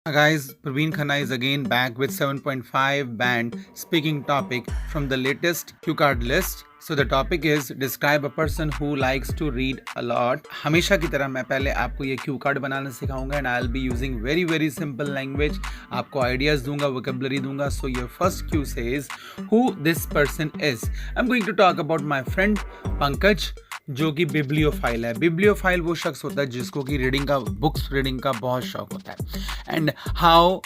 Hi guys, Praveen Khanna is again back with 7.5 band speaking topic from the latest cue card list. So the topic is describe a person who likes to read a lot. हमेशा की तरह मैं पहले आपको ये Q card बनाना सिखाऊंगा and I will be using very simple language. आपको आइडियाज दूंगा, वोकेबलरी दूंगा. So your first Q says who this person is. I am going to talk about my friend Pankaj, जो कि बिब्लियोफाइल है. बिब्लियोफाइल वो शख्स होता है जिसको कि बुक्स रीडिंग का बहुत शौक होता है. And how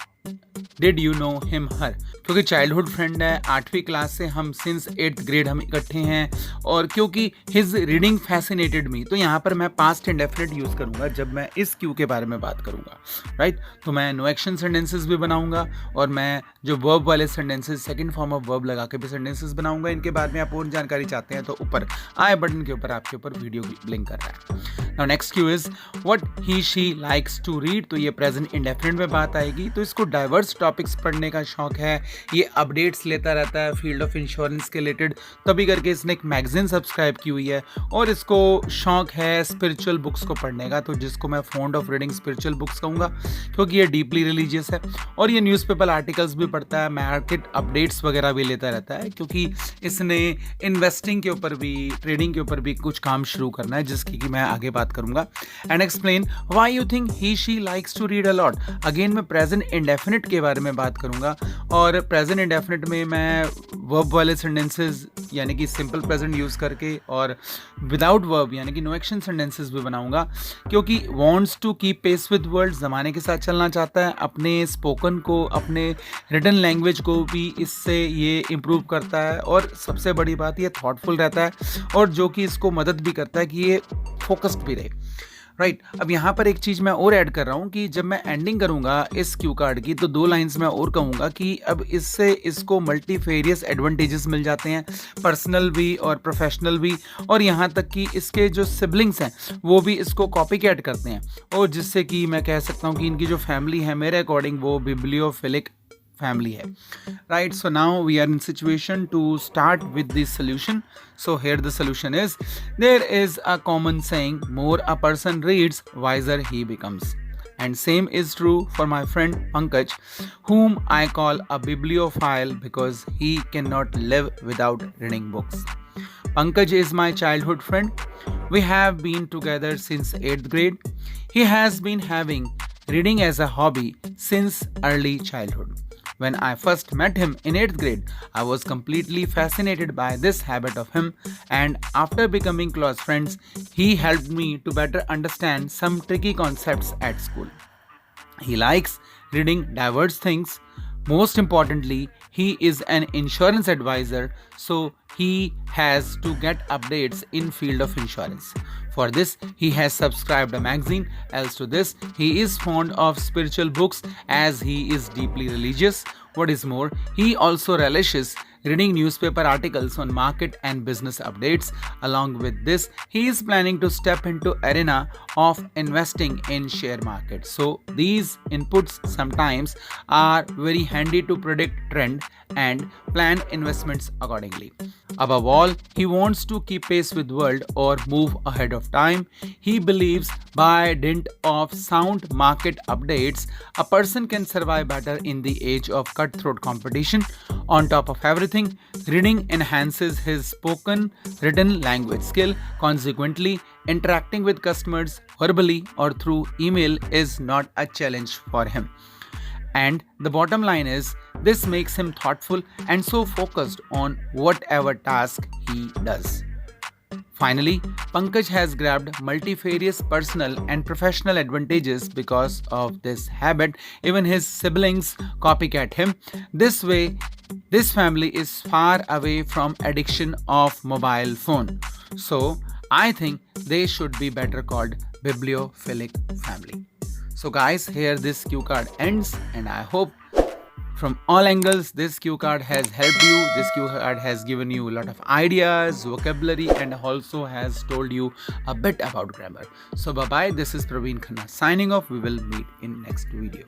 did you know him her, क्योंकि चाइल्डहुड फ्रेंड है. 8वीं क्लास से हम सिंस 8th ग्रेड हम इकट्ठे हैं. और क्योंकि हिज रीडिंग फैसिनेटेड मी, तो यहाँ पर मैं पास्ट इंडेफिनिट यूज़ करूँगा जब मैं इस क्यू के बारे में बात करूँगा. राइट, तो मैं नो एक्शन सेंटेंसेस भी बनाऊँगा और मैं जो वर्ब वाले sentences second form of verb लगा के भी सेंटेंसेस बनाऊँगा. इनके बारे में आप और जानकारी चाहते हैं तो ऊपर आई बटन के ऊपर आपके ऊपर वीडियो ब्लिंक कर रहा है. Now next Q is what he she likes to read. तो ये प्रेजेंट इंडेफिनिट में बात आएगी. तो इसको डाइवर्स टॉपिक्स पढ़ने का शौक है. ये अपडेट्स लेता रहता है फील्ड ऑफ इंश्योरेंस के रिलेटेड. तभी करके इसने एक मैगजीन सब्सक्राइब की हुई है और इसको शौक है स्पिरिचुअल बुक्स को पढ़ने का. तो जिसको मैं fond of reading spiritual books कहूँगा, क्योंकि ये डीपली रिलीजियस है. और ये न्यूज़पेपर आर्टिकल्स भी पढ़ता है, मार्केट अपडेट्स वगैरह भी लेता रहता है, क्योंकि इसने इन्वेस्टिंग के ऊपर भी, ट्रेडिंग के ऊपर भी कुछ काम शुरू करना है, जिसकी कि मैं आगे बात करूंगा. And explain why you think he she likes to read a lot. Again मैं प्रेजेंट इंडेफिनिट के बारे में बात करूंगा और प्रेजेंट इंडेफिनिट में मैं वर्ब वाले सेंटेंसेस यानी कि सिंपल प्रेजेंट यूज करके और विदाउट वर्ब यानी कि नो एक्शन सेंटेंसेस भी बनाऊंगा, क्योंकि wants to keep pace with world, ज़माने के साथ चलना चाहता है. अपने स्पोकन को, अपने रिटन लैंग्वेज को भी इससे ये इम्प्रूव करता है. और सबसे बड़ी बात, ये थॉटफुल रहता है और जो कि इसको मदद भी करता है कि ये फोकस्ड भी रहे. राइट, अब यहाँ पर एक चीज़ मैं और ऐड कर रहा हूँ कि जब मैं एंडिंग करूँगा इस क्यू कार्ड की, तो 2 लाइंस मैं और कहूँगा कि अब इससे इसको मल्टीफेरियस एडवांटेजेस मिल जाते हैं, पर्सनल भी और प्रोफेशनल भी. और यहाँ तक कि इसके जो सिबलिंग्स हैं वो भी इसको कॉपी कैट करते हैं, और जिससे कि मैं कह सकता हूँ कि इनकी जो फैमिली है मेरे अकॉर्डिंग वो बिब्लियोफिलिक family hai. Right, so now we are in situation to start with the solution. So here the solution is, there is a common saying, more a person reads, wiser he becomes. And same is true for my friend Pankaj, whom I call a bibliophile because he cannot live without reading books. Pankaj is my childhood friend. We have been together since 8th grade. He has been having reading as a hobby since early childhood. When I first met him in 8th grade, I was completely fascinated by this habit of him, and after becoming close friends, he helped me to better understand some tricky concepts at school. He likes reading diverse things. Most importantly, he is an insurance advisor, so he has to get updates in field of insurance. For this, he has subscribed a magazine. Else to this, he is fond of spiritual books as he is deeply religious. What is more, he also relishes reading newspaper articles on market and business updates. Along with this, he is planning to step into arena of investing in share market. So these inputs sometimes are very handy to predict trend and plan investments accordingly. Above all, he wants to keep pace with world or move ahead of time. He believes by dint of sound market updates, a person can survive better in the age of cutthroat competition. On top of everything, reading enhances his spoken written language skill. Consequently, interacting with customers verbally or through email is not a challenge for him. And the bottom line is, this makes him thoughtful and so focused on whatever task he does. Finally, Pankaj has grabbed multifarious personal and professional advantages because of this habit. Even his siblings copycat him. This way, this family is far away from addiction of mobile phone. So, I think they should be better called bibliophilic family. So guys, here this cue card ends, and I hope from all angles this cue card has helped you. This cue card has given you a lot of ideas, vocabulary, and also has told you a bit about grammar. So bye bye, this is Praveen Khanna signing off. We will meet in next video.